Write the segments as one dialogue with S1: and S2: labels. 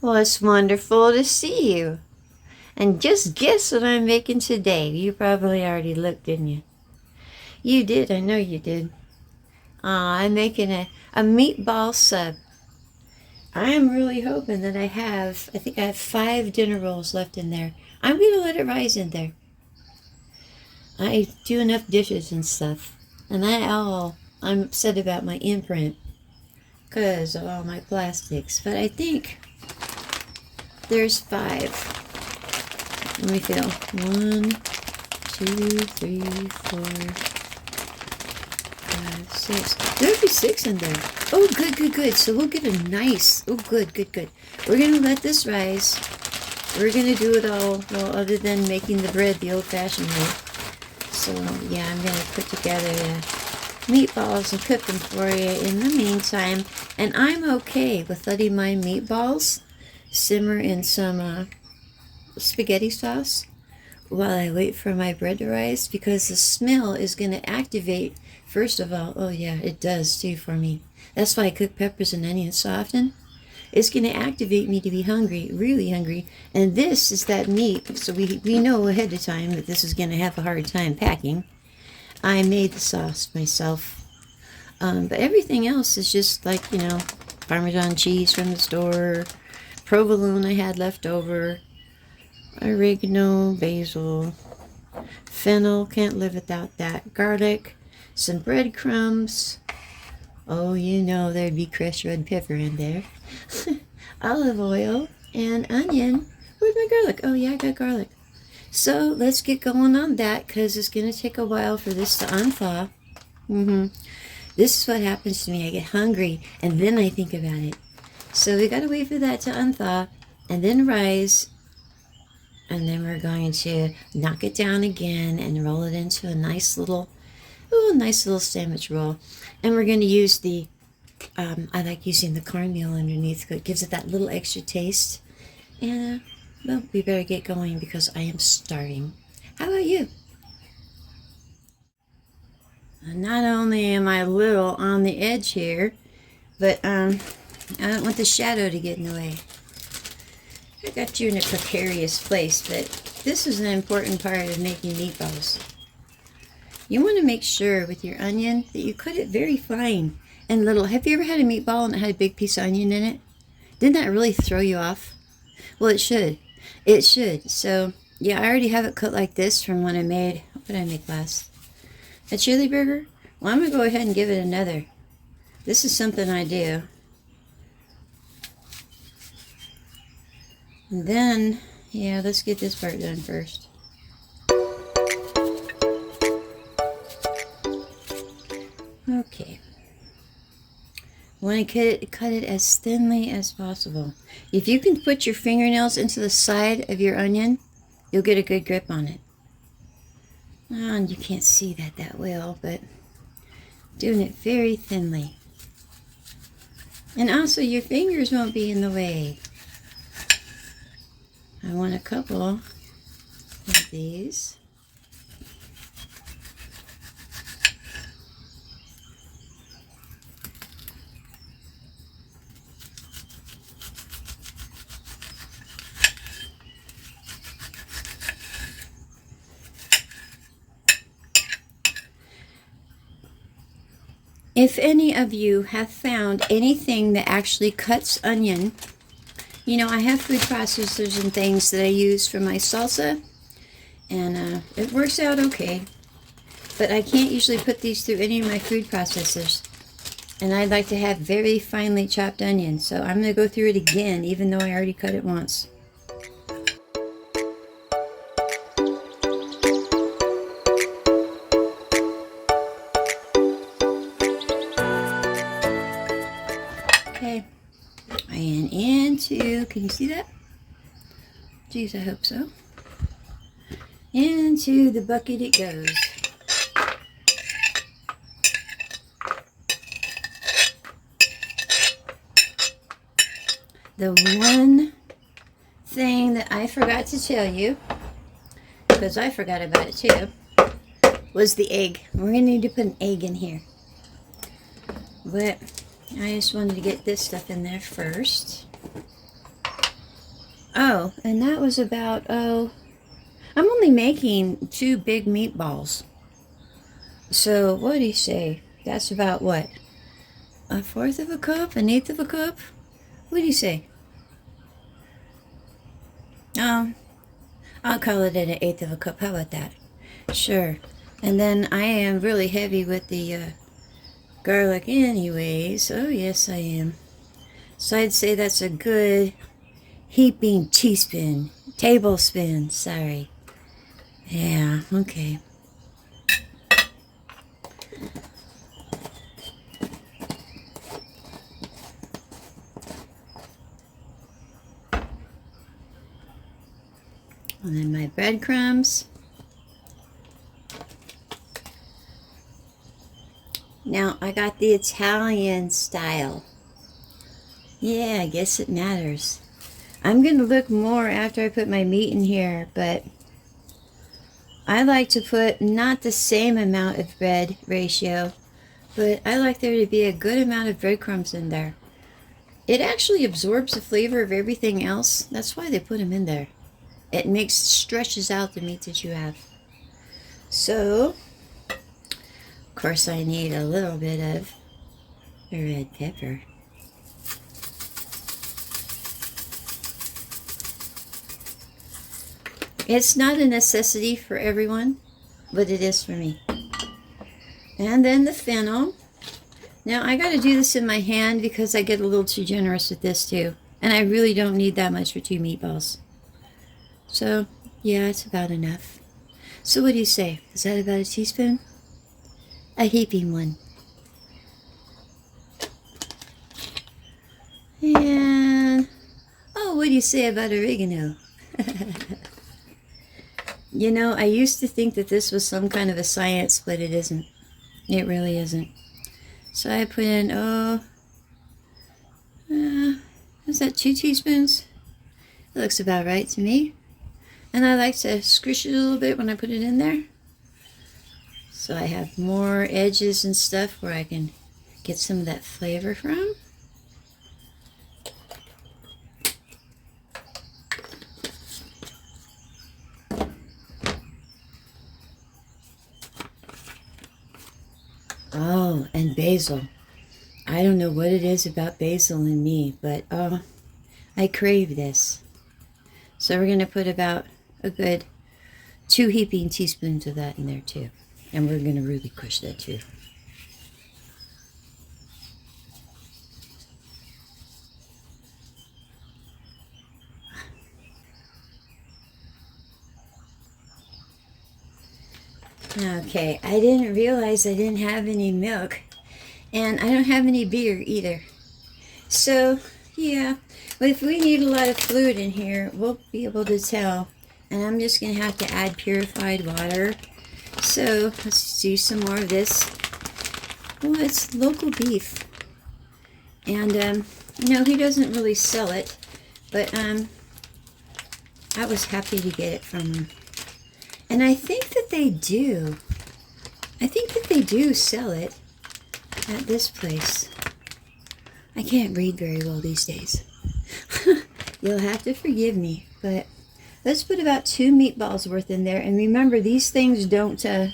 S1: Well, it's wonderful to see you. And just guess what I'm making today. You probably already looked, didn't you? You did, I know you did. I'm making a meatball sub. I'm really hoping that I think I have 5 dinner rolls left in there. I'm going to let it rise in there. I do enough dishes and stuff. And I'm upset about my imprint because of all my plastics. But I think there's 5. Let me feel. 1, 2, 3, 4, 5, 6. There'll be 6 in there. Oh, good, good, good. So we'll get a nice. Oh, good, good, good. We're going to let this rise. We're going to do it all, well, other than making the bread the old-fashioned way. So, yeah, I'm going to put together the meatballs and cook them for you in the meantime. And I'm okay with letting my meatballs simmer in some spaghetti sauce while I wait for my bread to rise, because the smell is going to activate, first of all, oh yeah, it does too for me. That's why I cook peppers and onions so often. It's going to activate me to be hungry, really hungry. And this is that meat, so we know ahead of time that this is going to have a hard time packing. I made the sauce myself. But everything else is just like, Parmesan cheese from the store, provolone I had left over, oregano, basil, fennel, can't live without that, garlic, some breadcrumbs. Oh, there'd be crushed red pepper in there. Olive oil and onion. Where's my garlic? Oh, yeah, I got garlic. So let's get going on that, because it's going to take a while for this to unthaw. This is what happens to me. I get hungry, and then I think about it. So we got to wait for that to unthaw, and then rise. And then we're going to knock it down again and roll it into a nice little sandwich roll. And we're going to use I like using the cornmeal underneath. It gives it that little extra taste. And, well, we better get going because I am starving. How about you? Not only am I a little on the edge here, but I don't want the shadow to get in the way. I got you in a precarious place, but this is an important part of making meatballs. You want to make sure with your onion that you cut it very fine and little. Have you ever had a meatball and it had a big piece of onion in it? Didn't that really throw you off? Well, it should. It should. So, yeah, I already have it cut like this from when I made, what did I make last? A chili burger? Well, I'm going to go ahead and give it another. This is something I do. And then, yeah, let's get this part done first. Okay. Want to cut it as thinly as possible. If you can put your fingernails into the side of your onion, you'll get a good grip on it. And you can't see that well, but doing it very thinly. And also your fingers won't be in the way. I want a couple of these. If any of you have found anything that actually cuts onion, I have food processors and things that I use for my salsa, and it works out okay. But I can't usually put these through any of my food processors. And I'd like to have very finely chopped onion, so I'm going to go through it again, even though I already cut it once. Okay, and can you see that? Geez, I hope so. Into the bucket it goes. The one thing that I forgot to tell you, because I forgot about it too, was the egg. We're going to need to put an egg in here. But I just wanted to get this stuff in there first. Oh, and that was about, oh, I'm only making 2 big meatballs. So what do you say? That's about what? A fourth of a cup? An eighth of a cup? What do you say? Um, I'll call it an eighth of a cup. How about that? Sure. And then I am really heavy with the garlic anyways. Oh, yes, I am. So I'd say that's a good heaping teaspoon. Tablespoon, sorry. Yeah, okay. And then my breadcrumbs. Now, I got the Italian style. Yeah, I guess it matters. I'm going to look more after I put my meat in here, but I like to put not the same amount of bread ratio, but I like there to be a good amount of breadcrumbs in there. It actually absorbs the flavor of everything else. That's why they put them in there. It stretches out the meat that you have. So, of course, I need a little bit of red pepper. It's not a necessity for everyone, but it is for me. And then the fennel. Now, I got to do this in my hand because I get a little too generous with this too. And I really don't need that much for 2 meatballs. So, yeah, it's about enough. So what do you say? Is that about a teaspoon? A heaping one. And, oh, what do you say about oregano? You know, I used to think that this was some kind of a science, but it isn't. It really isn't. So I put in, is that 2 teaspoons? It looks about right to me. And I like to squish it a little bit when I put it in there. So I have more edges and stuff where I can get some of that flavor from. Oh, and basil. I don't know what it is about basil in me, but I crave this. So we're going to put about a good 2 heaping teaspoons of that in there too. And we're going to really crush that too. Okay, I didn't realize I didn't have any milk. And I don't have any beer either. So, yeah. But if we need a lot of fluid in here, we'll be able to tell. And I'm just going to have to add purified water. So, let's do some more of this. Well, it's local beef. And, no, he doesn't really sell it. But, I was happy to get it from him. And I think that they do. I think that they do sell it at this place. I can't read very well these days. You'll have to forgive me. But let's put about 2 meatballs worth in there. And remember, these things don't, there's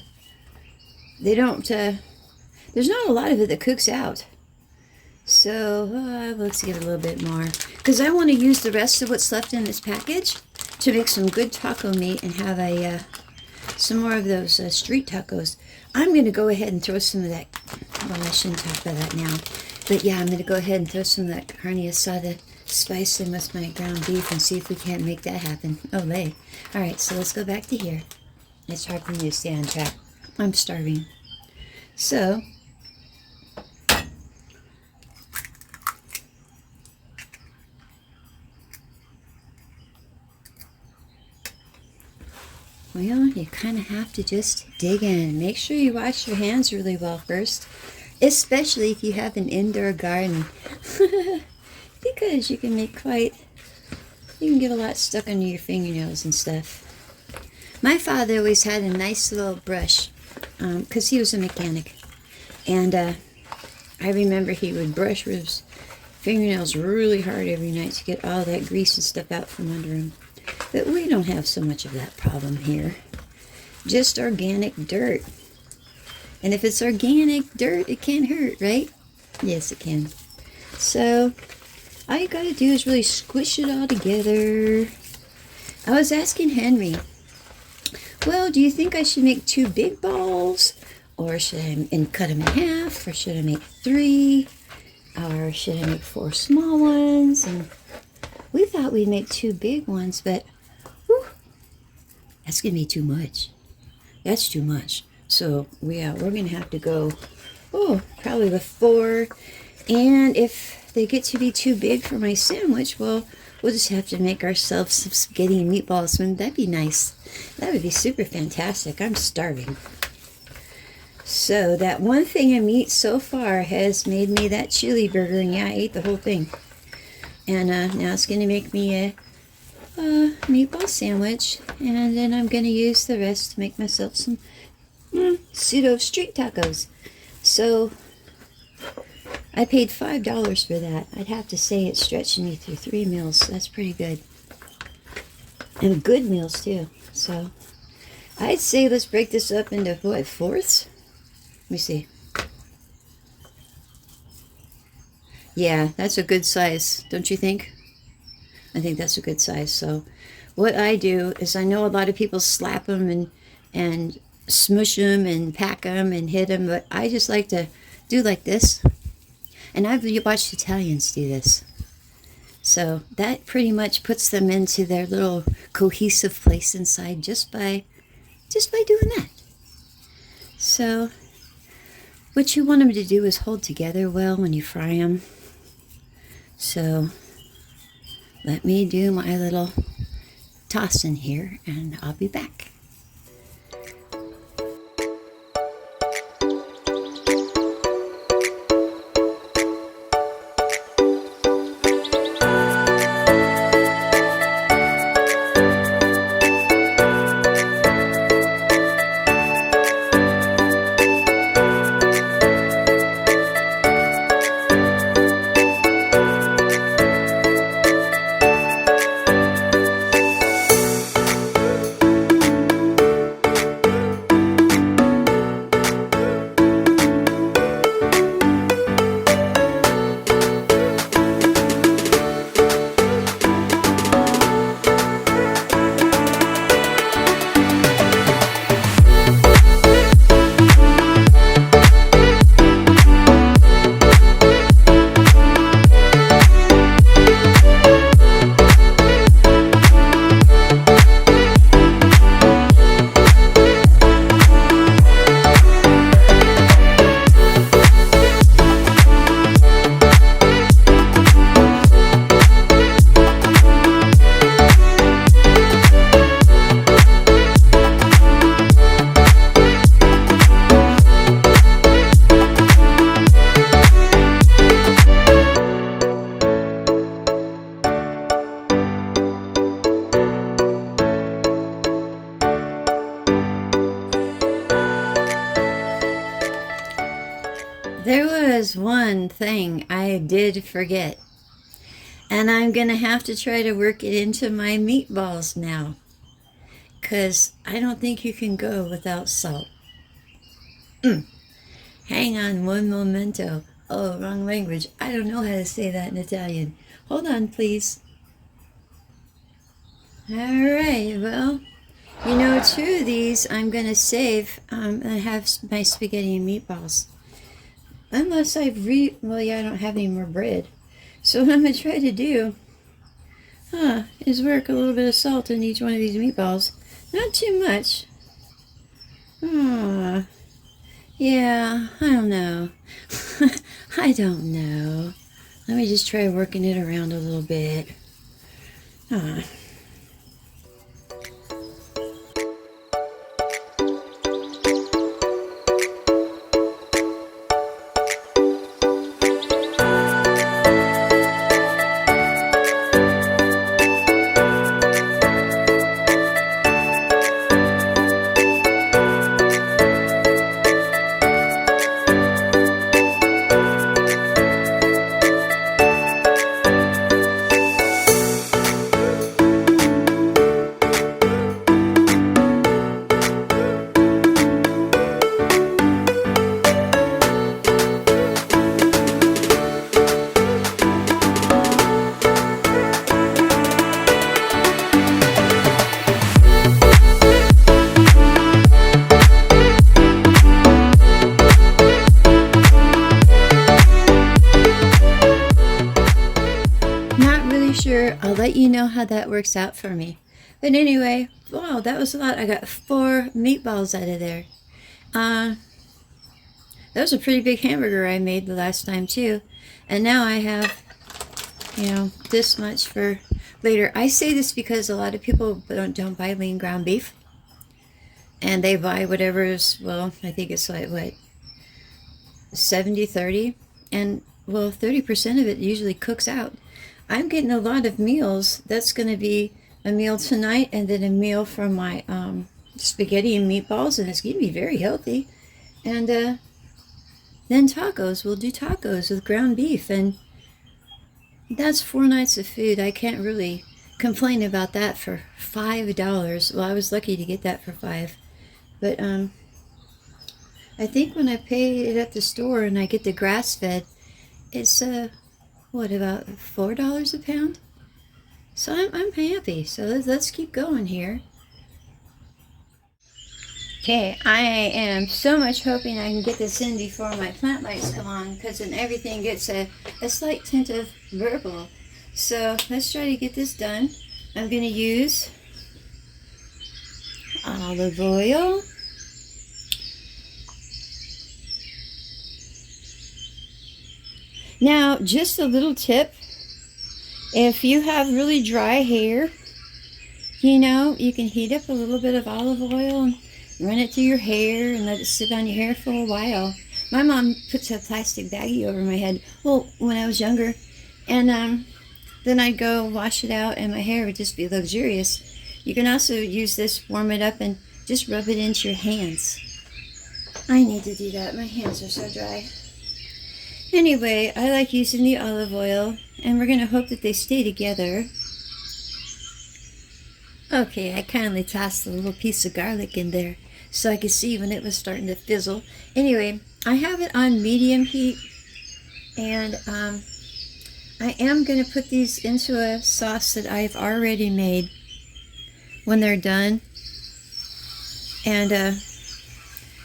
S1: not a lot of it that cooks out. So let's give it a little bit more. Because I want to use the rest of what's left in this package to make some good taco meat and have some more of those street tacos. I'm going to go ahead and throw some of that. Well, I shouldn't talk about that now. But yeah, I'm going to go ahead and throw some of that carne asada spice in with my ground beef and see if we can't make that happen. Olay. Alright, so let's go back to here. It's hard for me to stay on track. I'm starving. So, well, you kind of have to just dig in. Make sure you wash your hands really well first, especially if you have an indoor garden, because you can get a lot stuck under your fingernails and stuff. My father always had a nice little brush, because he was a mechanic, and I remember he would brush fingernails really hard every night to get all that grease and stuff out from under them. But we don't have so much of that problem here. Just organic dirt. And if it's organic dirt, it can't hurt, right? Yes, it can. So all you gotta do is really squish it all together. I was asking Henry, well, do you think I should make 2 big balls? Or should I cut them in half? Or should I make 3? Or should I make 4 small ones? And we thought we'd make 2 big ones, but whew, that's gonna be too much. That's too much. So we're gonna have to go, probably with 4. And if they get to be too big for my sandwich, well, we'll just have to make ourselves some spaghetti and meatballs. Wouldn't that be nice? That would be super fantastic. I'm starving. So that one thing of meat so far has made me that chili burger, and yeah, I ate the whole thing. And now it's going to make me a meatball sandwich, and then I'm going to use the rest to make myself some pseudo street tacos. So I paid $5 for that. I'd have to say it's stretching me through 3 meals. So that's pretty good. And good meals too. So I'd say let's break this up into what, 4ths? Let me see. Yeah, that's a good size, don't you think? I think that's a good size. So what I do is, I know a lot of people slap them and smush them and pack them and hit them, but I just like to do like this. And I've watched Italians do this. So that pretty much puts them into their little cohesive place inside just by doing that. So what you want them to do is hold together well when you fry them. So let me do my little toss in here, and I'll be back. There was one thing I did forget, and I'm going to have to try to work it into my meatballs now, because I don't think you can go without salt. Hang on one momento. Oh, wrong language. I don't know how to say that in Italian. Hold on, please. All right, well, you know, 2 of these I'm going to save and have my spaghetti and meatballs. Unless I don't have any more bread. So what I'm going to try to do is work a little bit of salt in each one of these meatballs. Not too much. Yeah, I don't know. I don't know. Let me just try working it around a little bit. pretty sure I'll let you know how that works out for me. But anyway, wow, that was a lot. I got 4 meatballs out of there. That was a pretty big hamburger I made the last time too. And now I have, this much for later. I say this because a lot of people don't buy lean ground beef. And they buy whatever's, well, I think it's like, what, 70-30? And, well, 30% of it usually cooks out. I'm getting a lot of meals. That's going to be a meal tonight and then a meal from my spaghetti and meatballs. And it's going to be very healthy. And then tacos. We'll do tacos with ground beef. And that's 4 nights of food. I can't really complain about that for $5. Well, I was lucky to get that for $5. But I think when I pay it at the store and I get the grass-fed, it's what, about $4 a pound? So I'm happy. So let's keep going here. Okay, I am so much hoping I can get this in before my plant lights come on, because then everything gets a slight tint of purple. So let's try to get this done. I'm going to use olive oil. Now, just a little tip. If you have really dry hair, you can heat up a little bit of olive oil and run it through your hair and let it sit on your hair for a while. My mom puts a plastic baggie over my head, well, when I was younger, and then I'd go wash it out and my hair would just be luxurious. You can also use this, warm it up, and just rub it into your hands. I need to do that. My hands are so dry. Anyway, I like using the olive oil, and we're going to hope that they stay together. Okay, I kindly tossed a little piece of garlic in there so I could see when it was starting to fizzle. Anyway, I have it on medium heat, and I am going to put these into a sauce that I've already made when they're done, and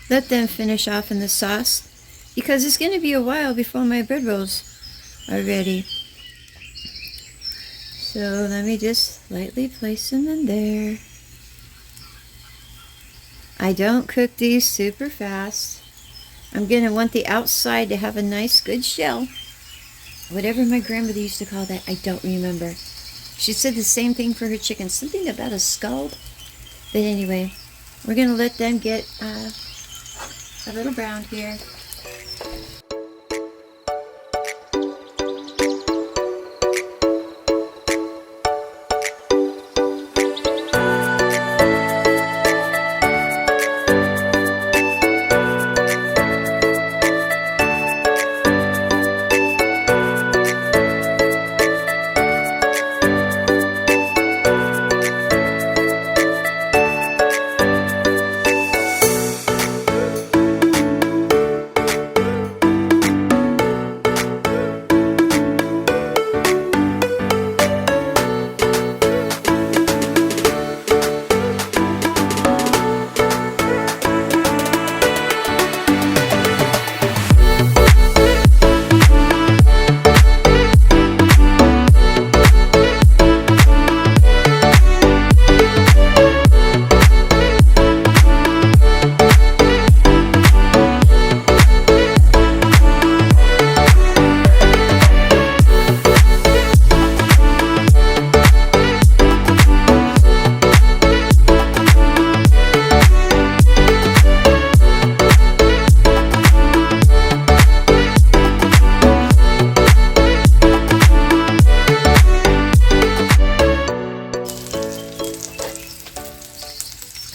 S1: let them finish off in the sauce, because it's going to be a while before my bread rolls are ready. So let me just lightly place them in there. I don't cook these super fast. I'm going to want the outside to have a nice good shell. Whatever my grandmother used to call that, I don't remember. She said the same thing for her chicken, something about a scald. But anyway, we're going to let them get a little brown here.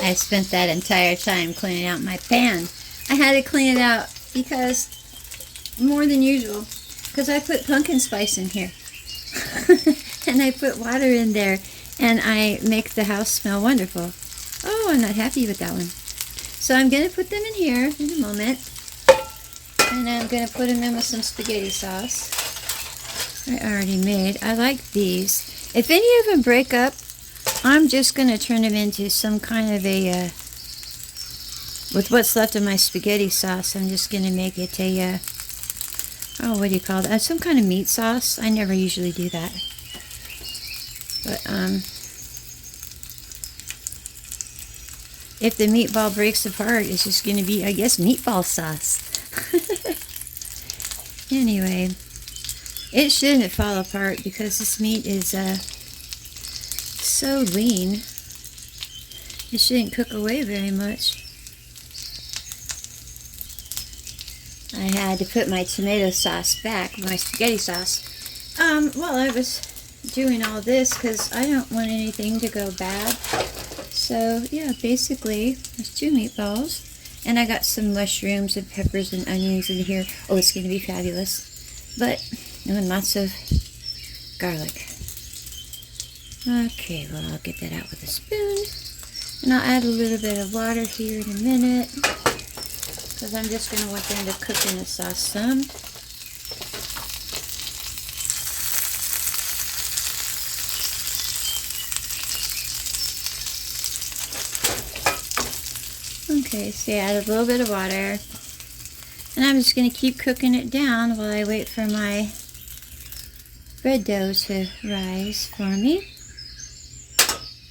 S1: I spent that entire time cleaning out my pan. I had to clean it out because, more than usual, because I put pumpkin spice in here. And I put water in there, and I make the house smell wonderful. Oh, I'm not happy with that one. So I'm going to put them in here in a moment. And I'm going to put them in with some spaghetti sauce I already made. I like these. If any of them break up, I'm just going to turn them into some kind of a, with what's left of my spaghetti sauce, I'm just going to make it a, oh, what do you call that? Some kind of meat sauce. I never usually do that. But if the meatball breaks apart, it's just going to be, I guess, meatball sauce. Anyway, it shouldn't fall apart because this meat is so lean. It shouldn't cook away very much. I had to put my tomato sauce back, my spaghetti sauce, while I was doing all this because I don't want anything to go bad. So yeah, basically there's 2 meatballs, and I got some mushrooms and peppers and onions in here. Oh, it's going to be fabulous. But and lots of garlic. Okay, well, I'll get that out with a spoon, and I'll add a little bit of water here in a minute because I'm just going to want them to cook in the sauce some. Okay, so add a little bit of water, and I'm just going to keep cooking it down while I wait for my bread dough to rise for me.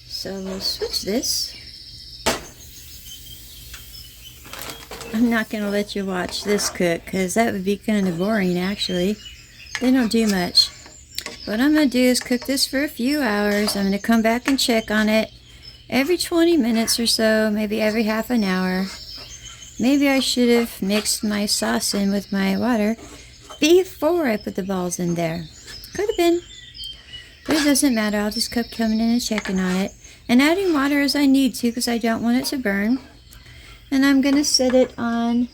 S1: So we'll switch this. I'm not going to let you watch this cook because that would be kind of boring actually. They don't do much. What I'm going to do is cook this for a few hours. I'm going to come back and check on it every 20 minutes or so, maybe every half an hour. Maybe I should have mixed my sauce in with my water before I put the balls in there. Could have been. But it doesn't matter. I'll just keep coming in and checking on it. And adding water as I need to because I don't want it to burn. And I'm going to set it on,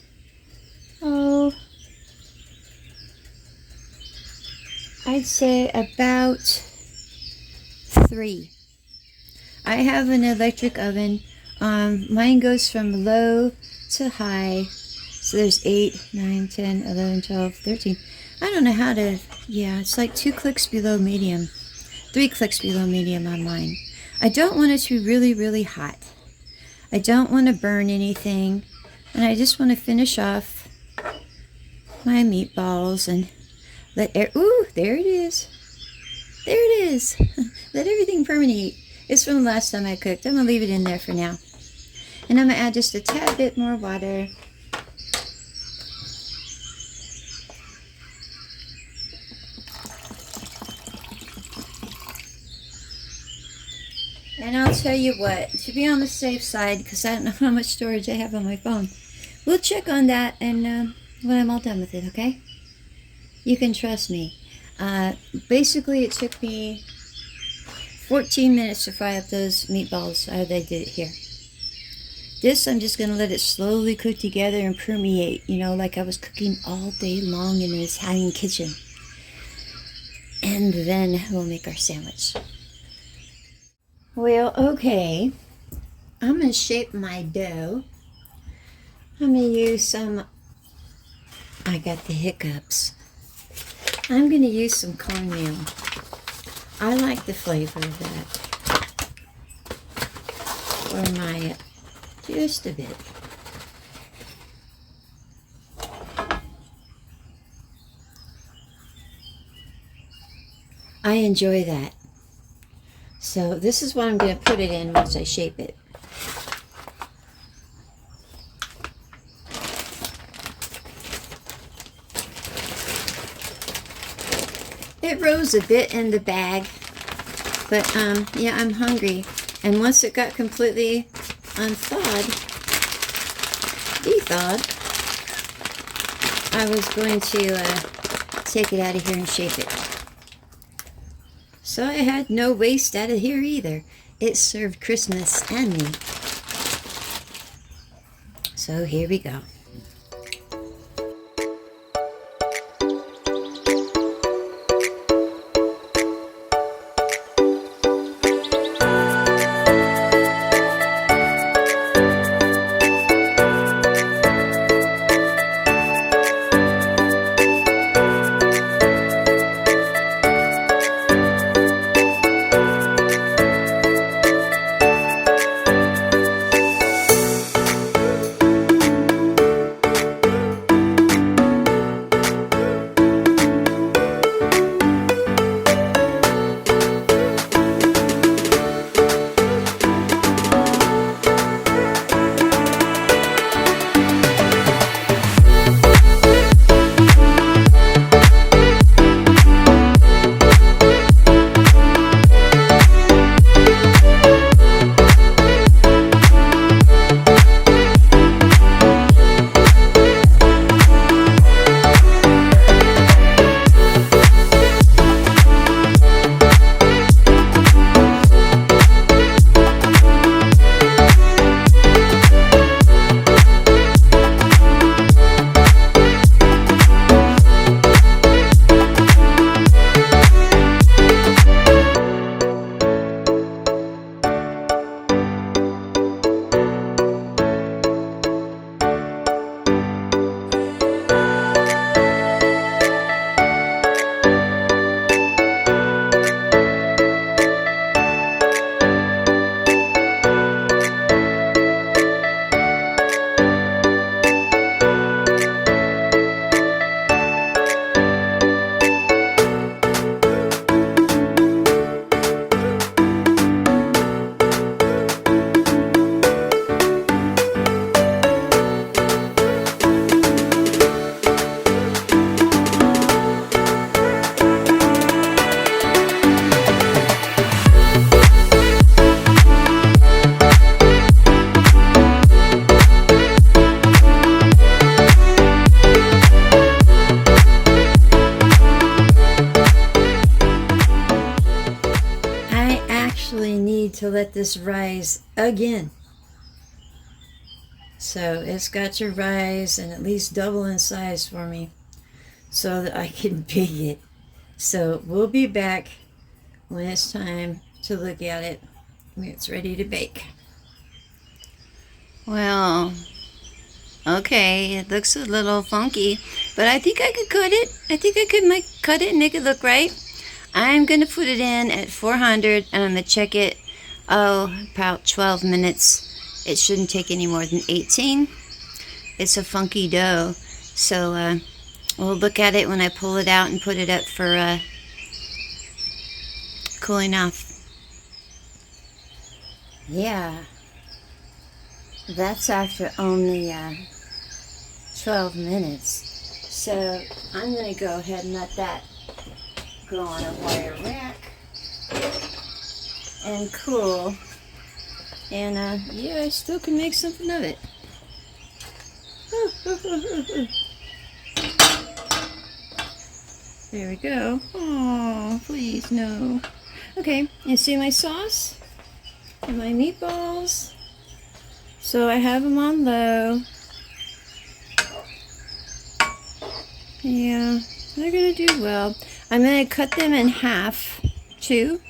S1: I'd say about 3. I have an electric oven. Mine goes from low to high. So there's 8, 9, 10, 11, 12, 13. I don't know how to, yeah, it's like 2 clicks below medium. 3 clicks below medium on mine. I don't want it to be really, really hot. I don't want to burn anything. And I just want to finish off my meatballs and let air, ooh, there it is. There it is. Let everything permeate. It's from the last time I cooked. I'm going to leave it in there for now. And I'm going to add just a tad bit more water. And I'll tell you what, to be on the safe side, because I don't know how much storage I have on my phone, we'll check on that and when I'm all done with it, okay? You can trust me. Basically, it took me 14 minutes to fry up those meatballs. They did it here. This, I'm just going to let it slowly cook together and permeate, you know, like I was cooking all day long in an Italian kitchen. And then we'll make our sandwich. Well, okay, I'm going to shape my dough. I'm going to use some, I got the hiccups. I'm going to use some cornmeal. I like the flavor of that. For my, just a bit. I enjoy that. So this is what I'm going to put it in once I shape it. It rose a bit in the bag, but yeah, I'm hungry. And once it got completely thawed, I was going to take it out of here and shape it. So I had no waste out of here either. It served Christmas and me. So here we go. actually need to let this rise again. So it's got to rise and at least double in size for me so that I can bake it. So we'll be back when it's time to look at it, when it's ready to bake. Well, okay, it looks a little funky, but I think I could cut it. I think I could cut it and make it look right. I'm going to put it in at 400 and I'm going to check it, about 12 minutes. It shouldn't take any more than 18. It's a funky dough, so we'll look at it when I pull it out and put it up for cooling off. Yeah, that's after only 12 minutes. So I'm going to go ahead and let that go on a wire rack and cool. And yeah, I still can make something of it. There we go. Oh, please, no. Okay, you see my sauce and my meatballs? So I have them on low. Yeah, they're gonna do well. I'm gonna cut them in half, too.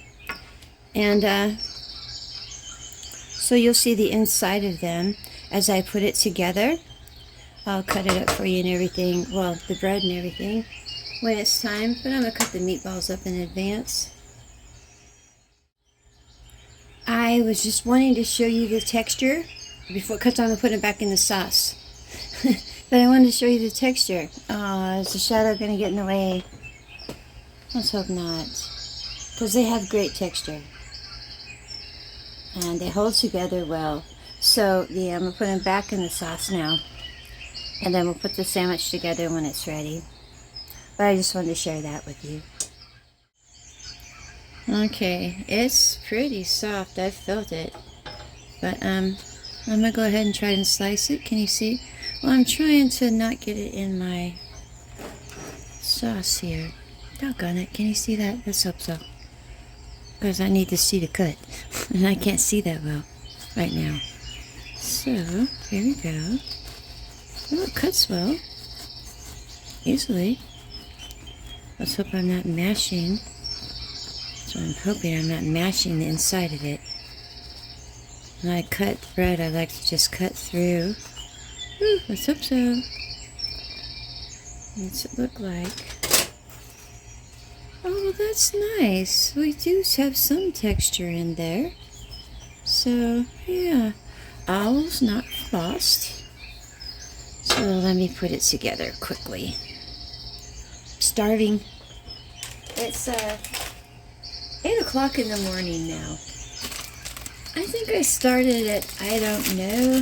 S1: And so you'll see the inside of them as I put it together. I'll cut it up for you and everything, well, the bread and everything, when it's time. But I'm going to cut the meatballs up in advance. I was just wanting to show you the texture before, because I'm going to put it back in the sauce. But I wanted to show you the texture. Oh, is the shadow going to get in the way? Let's hope not. Because they have great texture. And they hold together well. So, yeah, I'm going to put them back in the sauce now. And then we'll put the sandwich together when it's ready. But I just wanted to share that with you. Okay, it's pretty soft. I've felt it. But I'm going to go ahead and try and slice it. Can you see? Well, I'm trying to not get it in my sauce here. Doggone it. Can you see that? Let's hope so. Because I need to see the cut. And I can't see that well right now. So, here we go. Oh, it cuts well. Easily. Let's hope I'm not mashing. So I'm hoping I'm not mashing the inside of it. When I cut bread, I like to just cut through. Ooh, let's hope so. What's it look like? Oh, that's nice. We do have some texture in there. So, yeah. Owl's not lost. So let me put it together quickly. Starving. It's 8 o'clock in the morning now. I think I started at, I don't know,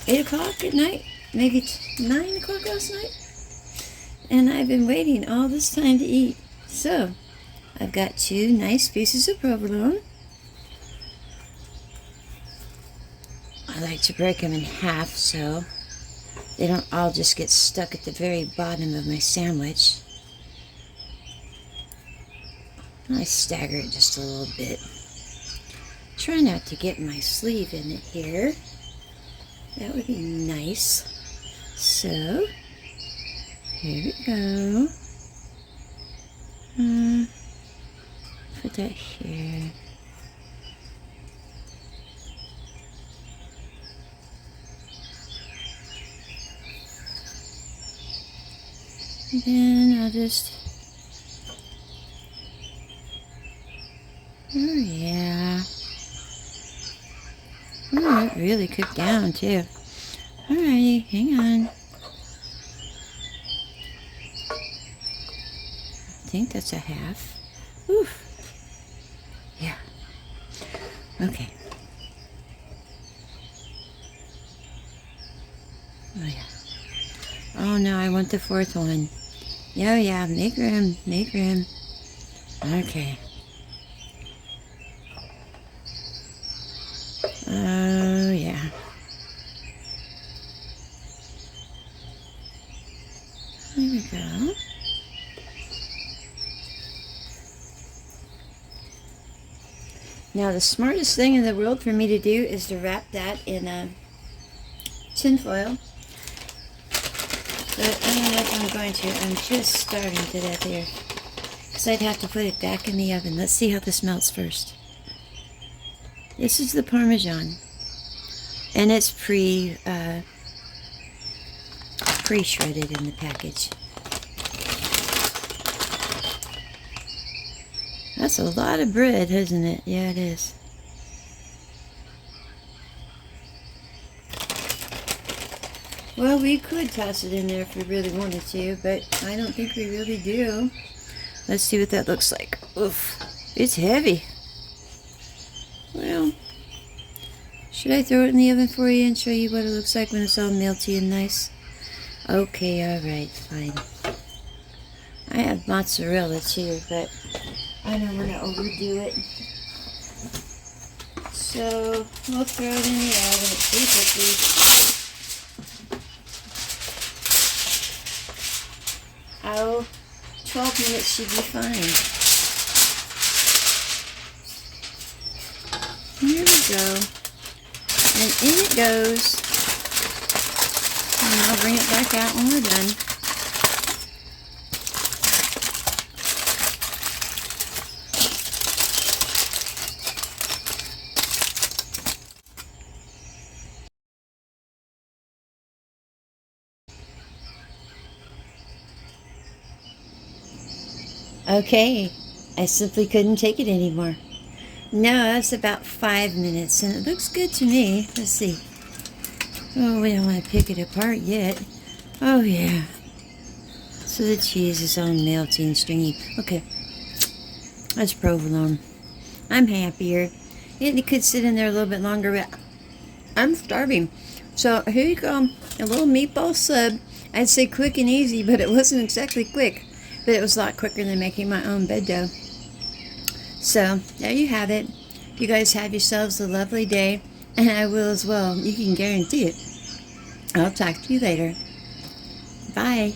S1: 8 o'clock at night, maybe 9 o'clock last night. And I've been waiting all this time to eat. So, I've got 2 nice pieces of provolone. I like to break them in half so they don't all just get stuck at the very bottom of my sandwich. I stagger it just a little bit. Try not to get my sleeve in it here. That would be nice. So, here we go. Put that here. And then I'll just, oh yeah. Oh, it really cooked down too. Alrighty, hang on. I think that's a half. Oof. Yeah. Okay. Oh yeah. Oh no, I want the 4th one. Oh yeah, make room, make room. Okay. Oh yeah. There we go. Now the smartest thing in the world for me to do is to wrap that in a tin foil. But I don't know if I'm going to. I'm just starving to death here. Because I'd have to put it back in the oven. Let's see how this melts first. This is the Parmesan. And it's pre-shredded in the package. That's a lot of bread, isn't it? Yeah, it is. Well, we could toss it in there if we really wanted to, but I don't think we really do. Let's see what that looks like. Oof, it's heavy. Well, should I throw it in the oven for you and show you what it looks like when it's all melty and nice? Okay, alright, fine. I have mozzarella too, but I don't want to overdo it. So, we'll throw it in the oven at 350. Oh, 12 minutes should be fine. Here we go. And in it goes. And I'll bring it back out when we're done. Okay, I simply couldn't take it anymore. No, that's about 5 minutes, and it looks good to me. Let's see. Oh, we don't want to pick it apart yet. Oh, yeah. So the cheese is all melty and stringy. Okay, that's provolone. I'm happier. It could sit in there a little bit longer, but I'm starving. So here you go, a little meatball sub. I'd say quick and easy, but it wasn't exactly quick. But it was a lot quicker than making my own bed dough. So, there you have it. You guys have yourselves a lovely day, and I will as well. You can guarantee it. I'll talk to you later. Bye.